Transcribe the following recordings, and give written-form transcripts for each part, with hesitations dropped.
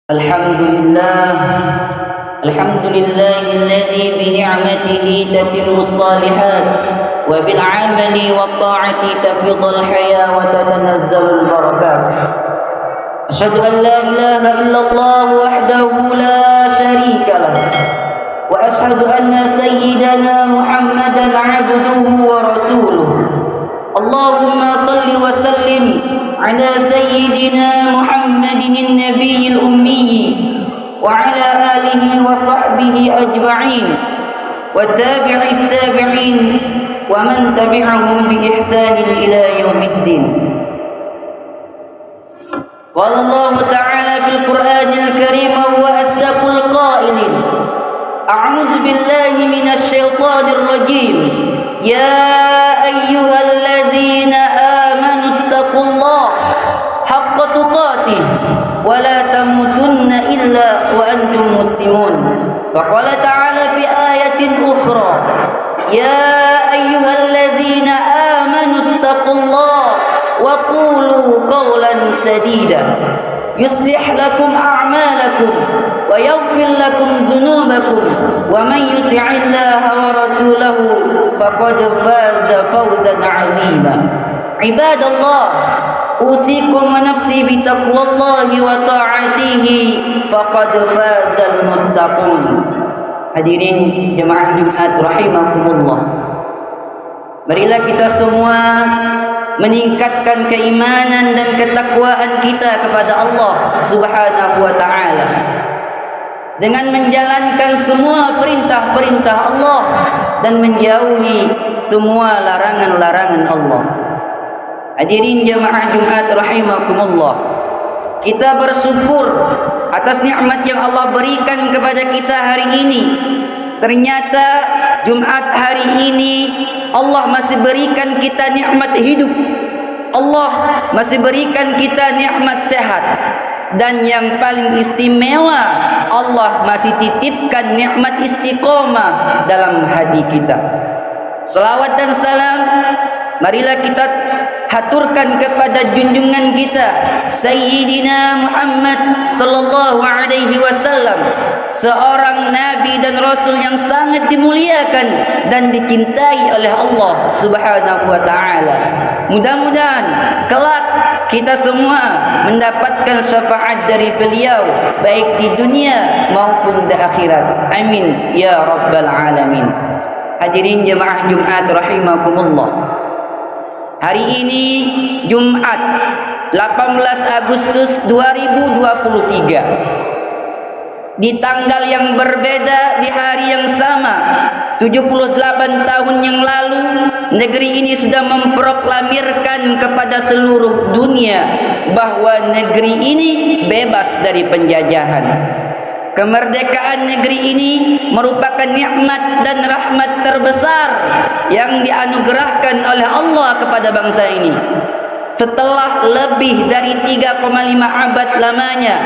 الحمد لله الذي بنعمته تتم الصالحات وبالعمل والطاعة تفيض الحياة وتتنزل البركات. أشهد أن لا إله إلا الله وحده لا شريك له، وأشهد أن سيدنا محمدا عبده ورسوله. اللهم صل وسلم على سيدنا محمد النبي الأمي وعلى آله وصحبه أجمعين وتابع التابعين ومن تبعهم بإحسان إلى يوم الدين. قال الله تعالى في القرآن الكريم وهو أصدق القائلين: أعوذ بالله من الشيطان الرجيم. يا أيها الذين آمنوا اتقوا الله حق تقاته ولا تموتن إلا وأنتم مسلمون. فقال تعالى في آية أخرى: يا أيها الذين آمنوا اتقوا الله وقولوا قولا سديدا يصلح لكم أعمالكم ويغفر لكم ذنوبكم ومن يطع الله ورسوله فقد فاز فوزا عظيما. عباد الله، أوصيكم ونفسي بتقوى الله وطاعته فقد فاز المتقون. Hadirin jemaah Jumat rahimakumullah, marilah kita semua meningkatkan keimanan dan ketakwaan kita kepada Allah Subhanahu wa taala dengan menjalankan semua perintah-perintah Allah dan menjauhi semua larangan-larangan Allah. Hadirin jemaah Jumat rahimakumullah, kita bersyukur atas nikmat yang Allah berikan kepada kita hari ini. Ternyata Jumat hari ini Allah masih berikan kita nikmat hidup. Allah masih berikan kita nikmat sehat. Dan yang paling istimewa, Allah masih titipkan nikmat istiqomah dalam hati kita. Selawat dan salam marilah kita haturkan kepada junjungan kita Sayyidina Muhammad sallallahu alaihi wasallam, seorang nabi dan rasul yang sangat dimuliakan dan dicintai oleh Allah Subhanahu wa taala. Mudah-mudahan kelak kita semua mendapatkan syafaat dari beliau baik di dunia maupun di akhirat. Amin ya rabbal alamin. Hadirin jemaah Jumat rahimakumullah, hari ini Jumat 18 Agustus 2023, di tanggal yang berbeda, di hari yang sama 78 tahun yang lalu, negeri ini sudah memproklamirkan kepada seluruh dunia bahwa negeri ini bebas dari penjajahan. Kemerdekaan negeri ini merupakan nikmat dan rahmat terbesar yang dianugerahkan oleh Allah kepada bangsa ini. Setelah lebih dari 3,5 abad lamanya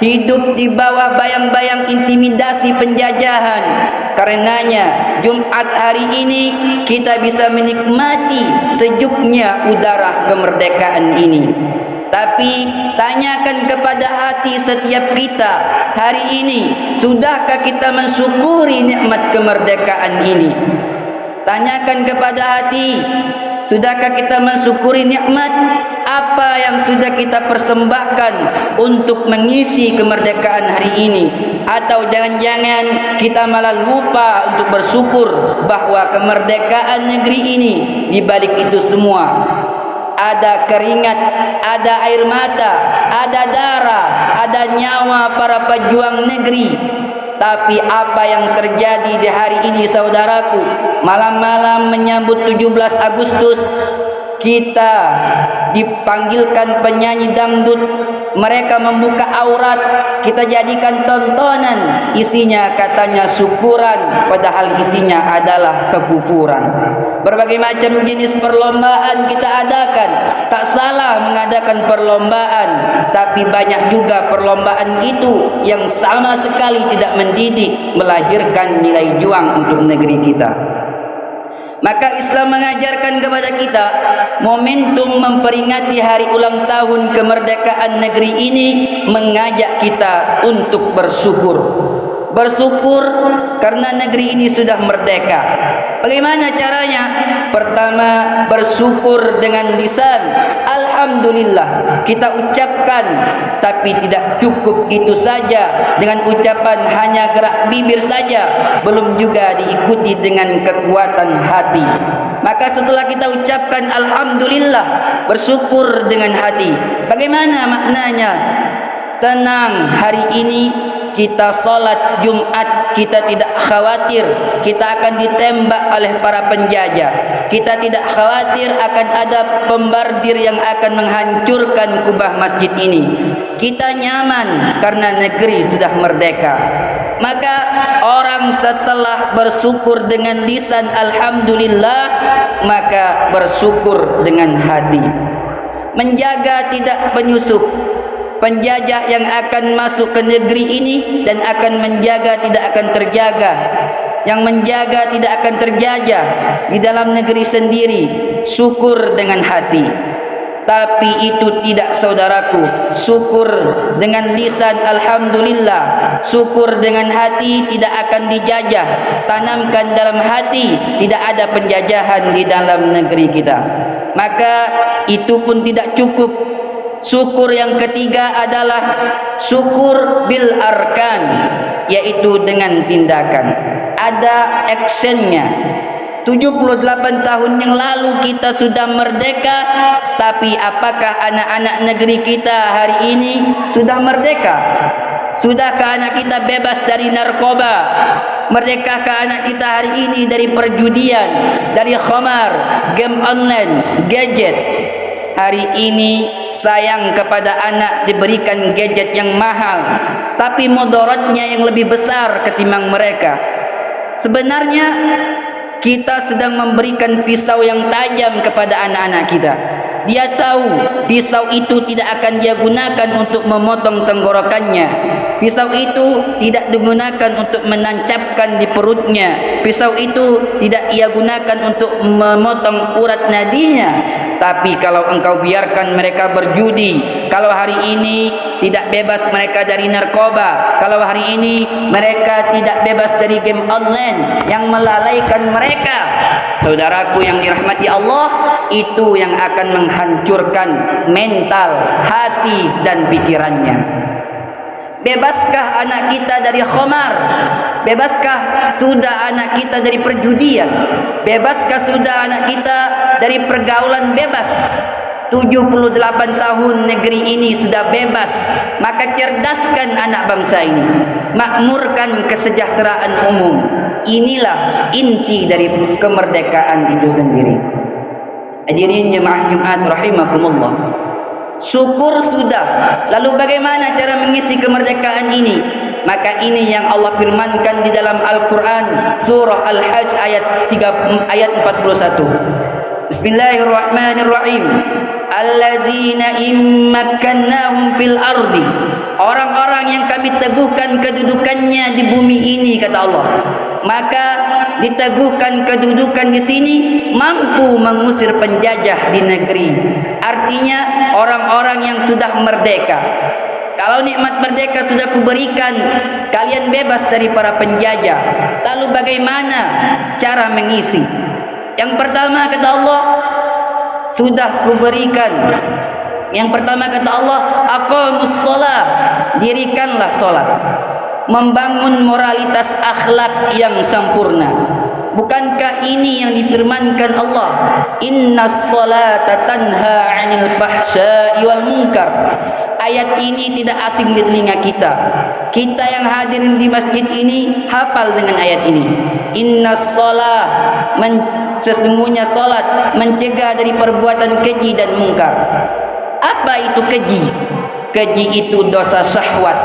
hidup di bawah bayang-bayang intimidasi penjajahan, karenanya Jumat hari ini kita bisa menikmati sejuknya udara kemerdekaan ini. Tapi tanyakan kepada hati setiap kita hari ini, sudahkah kita mensyukuri nikmat kemerdekaan ini? Tanyakan kepada hati, sudahkah kita mensyukuri nikmat apa yang sudah kita persembahkan untuk mengisi kemerdekaan hari ini? Atau jangan-jangan kita malah lupa untuk bersyukur bahwa kemerdekaan negeri ini, di balik itu semua ada keringat, ada air mata, ada darah, ada nyawa para pejuang negeri. Tapi apa yang terjadi di hari ini saudaraku, malam-malam menyambut 17 Agustus, kita dipanggilkan penyanyi dangdut, mereka membuka aurat, kita jadikan tontonan, isinya katanya syukuran, padahal isinya adalah kekufuran. Berbagai macam jenis perlombaan kita adakan. Tak salah mengadakan perlombaan, tapi banyak juga perlombaan itu yang sama sekali tidak mendidik, melahirkan nilai juang untuk negeri kita. Maka Islam mengajarkan kepada kita momentum memperingati hari ulang tahun kemerdekaan negeri ini, mengajak kita untuk bersyukur. Bersyukur karena negeri ini sudah merdeka. Bagaimana caranya? Pertama, bersyukur dengan lisan. Alhamdulillah, kita ucapkan. Tapi tidak cukup itu saja. Dengan ucapan hanya gerak bibir saja, belum juga diikuti dengan kekuatan hati. Maka setelah kita ucapkan Alhamdulillah, bersyukur dengan hati, bagaimana maknanya? Tenang, hari ini kita solat Jumat, kita tidak khawatir kita akan ditembak oleh para penjajah. Kita tidak khawatir akan ada pembardir yang akan menghancurkan kubah masjid ini. Kita nyaman karena negeri sudah merdeka. Maka orang setelah bersyukur dengan lisan Alhamdulillah, maka bersyukur dengan hati. Menjaga tidak penyusup, penjajah yang akan masuk ke negeri ini dan akan menjaga tidak akan terjaga. Yang menjaga tidak akan terjajah di dalam negeri sendiri. Syukur dengan hati. Tapi itu tidak, saudaraku. Syukur dengan lisan Alhamdulillah, syukur dengan hati tidak akan dijajah. Tanamkan dalam hati, tidak ada penjajahan di dalam negeri kita. Maka itu pun tidak cukup. Syukur yang ketiga adalah syukur bil arkan, yaitu dengan tindakan. Ada actionnya. 78 tahun yang lalu kita sudah merdeka, tapi apakah anak-anak negeri kita hari ini sudah merdeka? Sudahkah anak kita bebas dari narkoba? Merdekakah anak kita hari ini dari perjudian, dari khamar, game online, gadget? Hari ini sayang kepada anak diberikan gadget yang mahal, tapi mudaratnya yang lebih besar ketimbang mereka. Sebenarnya kita sedang memberikan pisau yang tajam kepada anak-anak kita. Dia tahu pisau itu tidak akan dia gunakan untuk memotong tenggorokannya. Pisau itu tidak digunakan untuk menancapkan di perutnya. Pisau itu tidak ia gunakan untuk memotong urat nadinya. Tapi kalau engkau biarkan mereka berjudi, kalau hari ini tidak bebas mereka dari narkoba, kalau hari ini mereka tidak bebas dari game online yang melalaikan mereka, saudaraku yang dirahmati Allah, itu yang akan menghancurkan mental, hati dan pikirannya. Bebaskah anak kita dari khamar? Bebaskah sudah anak kita dari perjudian? Bebaskah sudah anak kita dari pergaulan bebas? 78 tahun negeri ini sudah bebas. Maka cerdaskan anak bangsa ini, makmurkan kesejahteraan umum. Inilah inti dari kemerdekaan itu sendiri. Hadirin jemaah Jumat rahimakumullah. Syukur sudah. Lalu bagaimana cara mengisi kemerdekaan ini? Maka ini yang Allah firmankan di dalam Al-Quran, surah Al-Hajj ayat 41. Bismillahirrahmanirrahim. Alladzina immakkannahum fil ardi. Orang-orang yang kami teguhkan kedudukannya di bumi ini, kata Allah. Maka diteguhkan kedudukan di sini, mampu mengusir penjajah di negeri. Artinya orang-orang yang sudah merdeka. Kalau nikmat merdeka sudah kuberikan, kalian bebas dari para penjajah. Lalu bagaimana cara mengisi? Yang pertama kata Allah, sudah kuberikan. Yang pertama kata Allah, aqamus shalah, dirikanlah salat. Membangun moralitas akhlak yang sempurna. Bukankah ini yang difirmankan Allah? Innas salata tanha 'anil fahsya'i wal munkar. Ayat ini tidak asing di telinga kita. Kita yang hadirin di masjid ini hafal dengan ayat ini. Innas salah, sesungguhnya salat mencegah dari perbuatan keji dan mungkar. Apa itu keji? Keji itu dosa syahwat.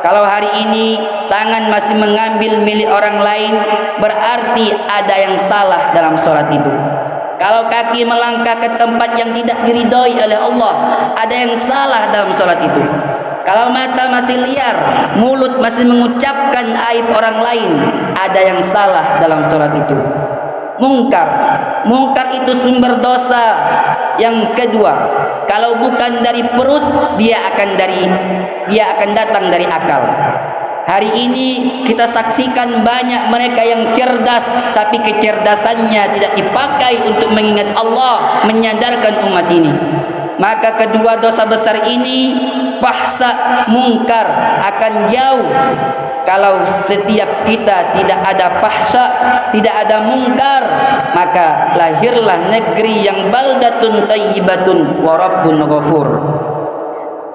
Kalau hari ini tangan masih mengambil milik orang lain, berarti ada yang salah dalam sholat itu. Kalau kaki melangkah ke tempat yang tidak diridhoi oleh Allah, ada yang salah dalam sholat itu. Kalau mata masih liar, mulut masih mengucapkan aib orang lain, ada yang salah dalam sholat itu. Mungkar. Mungkar itu sumber dosa yang kedua. Kalau bukan dari perut, dia akan datang dari akal. Hari ini kita saksikan banyak mereka yang cerdas, tapi kecerdasannya tidak dipakai untuk mengingat Allah, menyadarkan umat ini. Maka kedua dosa besar ini, fahsya, mungkar, akan jauh. Kalau setiap kita tidak ada fahsya, tidak ada mungkar, maka lahirlah negeri yang baldatun thayyibatun wa rabbun ghafur.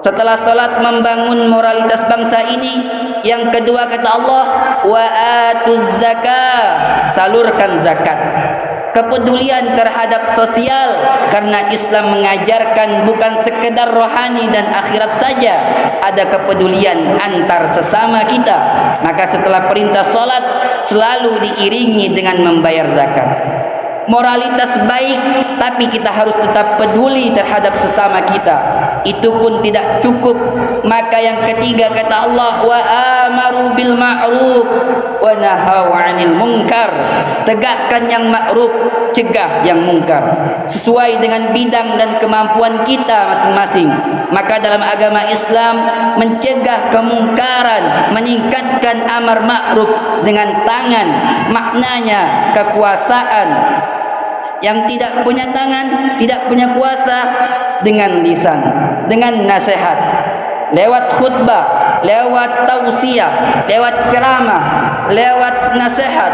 Setelah salat membangun moralitas bangsa ini, yang kedua kata Allah, wa atuz zakah, salurkan zakat. Kepedulian terhadap sosial, karena Islam mengajarkan bukan sekedar rohani dan akhirat saja, ada kepedulian antar sesama kita. Maka setelah perintah salat selalu diiringi dengan membayar zakat. Moralitas baik, tapi kita harus tetap peduli terhadap sesama kita. Itu pun tidak cukup. Maka yang ketiga kata Allah, wa amaru bil ma'ruf wa nahau 'anil munkar. Tegakkan yang ma'ruf, cegah yang mungkar, sesuai dengan bidang dan kemampuan kita masing-masing. Maka dalam agama Islam, mencegah kemungkaran, meningkatkan amar ma'ruf dengan tangan, maknanya kekuasaan. Yang tidak punya tangan, tidak punya kuasa, dengan lisan, dengan nasihat, lewat khutbah, lewat tausiah, lewat ceramah, lewat nasihat.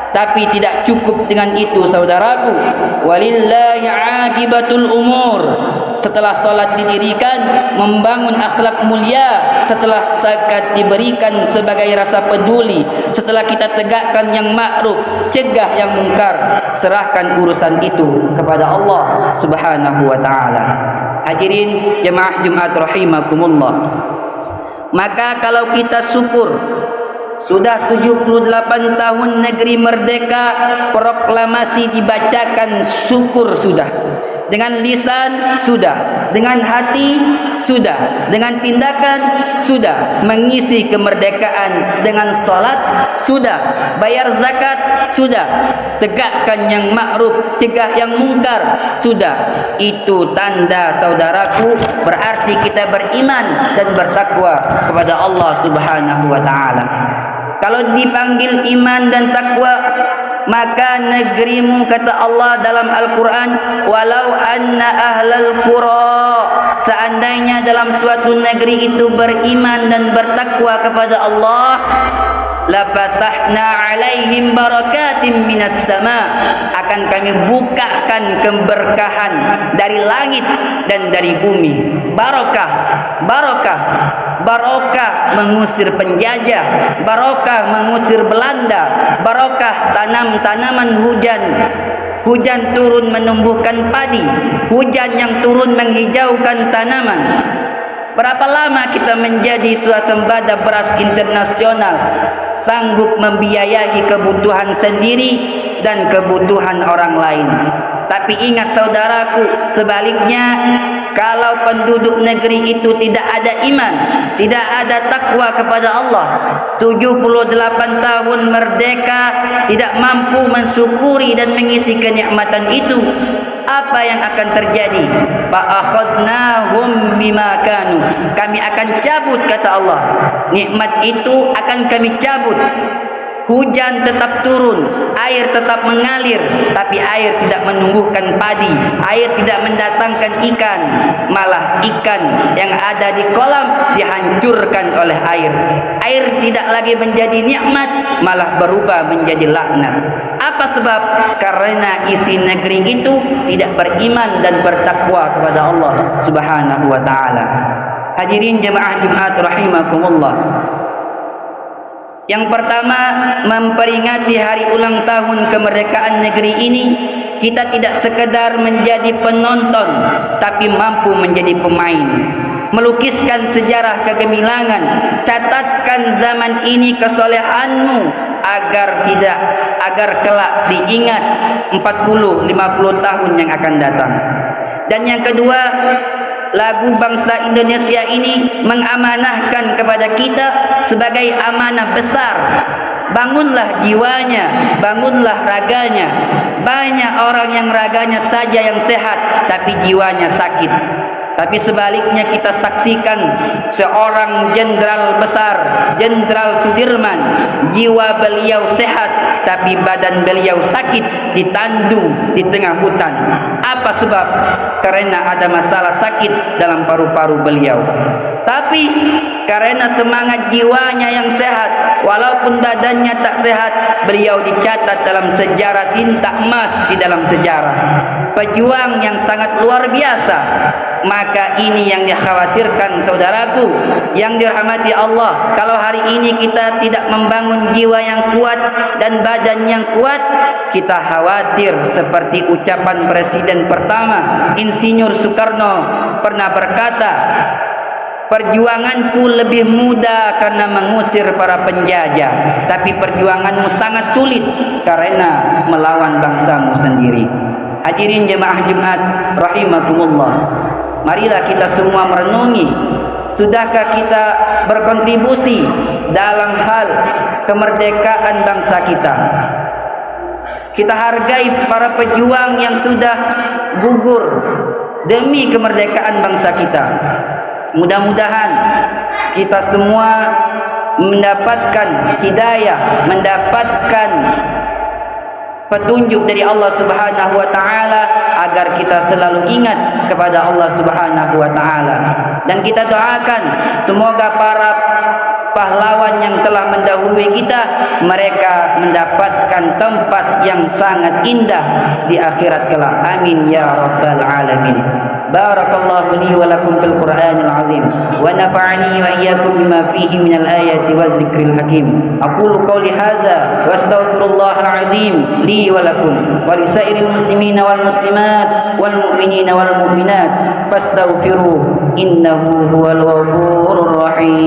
Tapi tidak cukup dengan itu, saudaraku. Walillahi aqibatul umur. Setelah salat didirikan, membangun akhlak mulia. Setelah zakat diberikan sebagai rasa peduli. Setelah kita tegakkan yang ma'ruf, cegah yang mungkar, serahkan urusan itu kepada Allah Subhanahu wa ta'ala. Hadirin jemaah Jumat rahimakumullah. Maka kalau kita syukur, sudah 78 tahun negeri merdeka, proklamasi dibacakan, syukur sudah. Dengan lisan sudah, dengan hati sudah, dengan tindakan sudah, mengisi kemerdekaan dengan salat sudah, bayar zakat sudah, tegakkan yang ma'ruf, cegah yang mungkar sudah. Itu tanda, saudaraku, berarti kita beriman dan bertakwa kepada Allah Subhanahu wa ta'ala. Kalau dipanggil iman dan takwa, maka negerimu, kata Allah dalam Al-Quran, walau anna ahlal qura, seandainya dalam suatu negeri itu beriman dan bertakwa kepada Allah, lafatahna alaihim barakatim minas sama, akan kami bukakan keberkahan dari langit dan dari bumi. Barokah, barokah, barokah mengusir penjajah, barokah mengusir Belanda, barokah tanam-tanaman hujan. Hujan turun menumbuhkan padi, hujan yang turun menghijaukan tanaman. Berapa lama kita menjadi swasembada beras internasional, sanggup membiayai kebutuhan sendiri dan kebutuhan orang lain. Tapi ingat saudaraku, sebaliknya, kalau penduduk negeri itu tidak ada iman, tidak ada takwa kepada Allah, 78 tahun merdeka, tidak mampu mensyukuri dan mengisi kenikmatan itu, apa yang akan terjadi? Fa'akhadnahum bima kanu, kami akan cabut, kata Allah. Nikmat itu akan kami cabut. Hujan tetap turun, air tetap mengalir, tapi air tidak menumbuhkan padi, air tidak mendatangkan ikan, malah ikan yang ada di kolam dihancurkan oleh air. Air tidak lagi menjadi nikmat, malah berubah menjadi laknat. Apa sebab? Karena isi negeri itu tidak beriman dan bertakwa kepada Allah Subhanahu wa ta'ala. Hadirin jemaah Jumat rahimakumullah. Yang pertama, memperingati hari ulang tahun kemerdekaan negeri ini, kita tidak sekedar menjadi penonton, tapi mampu menjadi pemain. Melukiskan sejarah kegemilangan, catatkan zaman ini kesolehanmu, agar kelak diingat 40-50 tahun yang akan datang. Dan yang kedua, lagu bangsa Indonesia ini mengamanahkan kepada kita sebagai amanah besar bangunlah jiwanya, bangunlah raganya. Banyak orang yang raganya saja yang sehat, tapi jiwanya sakit. Tapi sebaliknya kita saksikan seorang jenderal besar, Jenderal Sudirman, jiwa beliau sehat, tapi badan beliau sakit, ditandung di tengah hutan. Apa sebab? Karena ada masalah sakit dalam paru-paru beliau. Tapi karena semangat jiwanya yang sehat, walaupun badannya tak sehat, beliau dicatat dalam sejarah tinta emas di dalam sejarah. Pejuang yang sangat luar biasa. Maka ini yang dikhawatirkan saudaraku yang dirahmati Allah. Kalau hari ini kita tidak membangun jiwa yang kuat dan badan yang kuat, kita khawatir seperti ucapan Presiden pertama Insinyur Soekarno pernah berkata, perjuanganku lebih mudah karena mengusir para penjajah, tapi perjuanganmu sangat sulit karena melawan bangsamu sendiri. Hadirin jemaah Jumat rahimakumullah, marilah kita semua merenungi, sudahkah kita berkontribusi dalam hal kemerdekaan bangsa kita? Kita hargai para pejuang yang sudah gugur demi kemerdekaan bangsa kita. Mudah-mudahan kita semua mendapatkan hidayah, mendapatkan petunjuk dari Allah Subhanahu wa taala agar kita selalu ingat kepada Allah Subhanahu wa taala. Dan kita doakan semoga para pahlawan yang telah mendahului kita, mereka mendapatkan tempat yang sangat indah di akhirat kelak. Amin ya rabbal alamin. Barakallahu li wa lakum fil Qur'anil azim wa nafa'ani wa iyyakum bima fihi minal ayati wadzikril hakim. Aqulu qawli hadza wa astaghfirullahal azim li wa lakum wa lisairil muslimina wal muslimat wal mu'minina wal mu'minat fastaghfiruhu innahu huwal ghafurur rahim.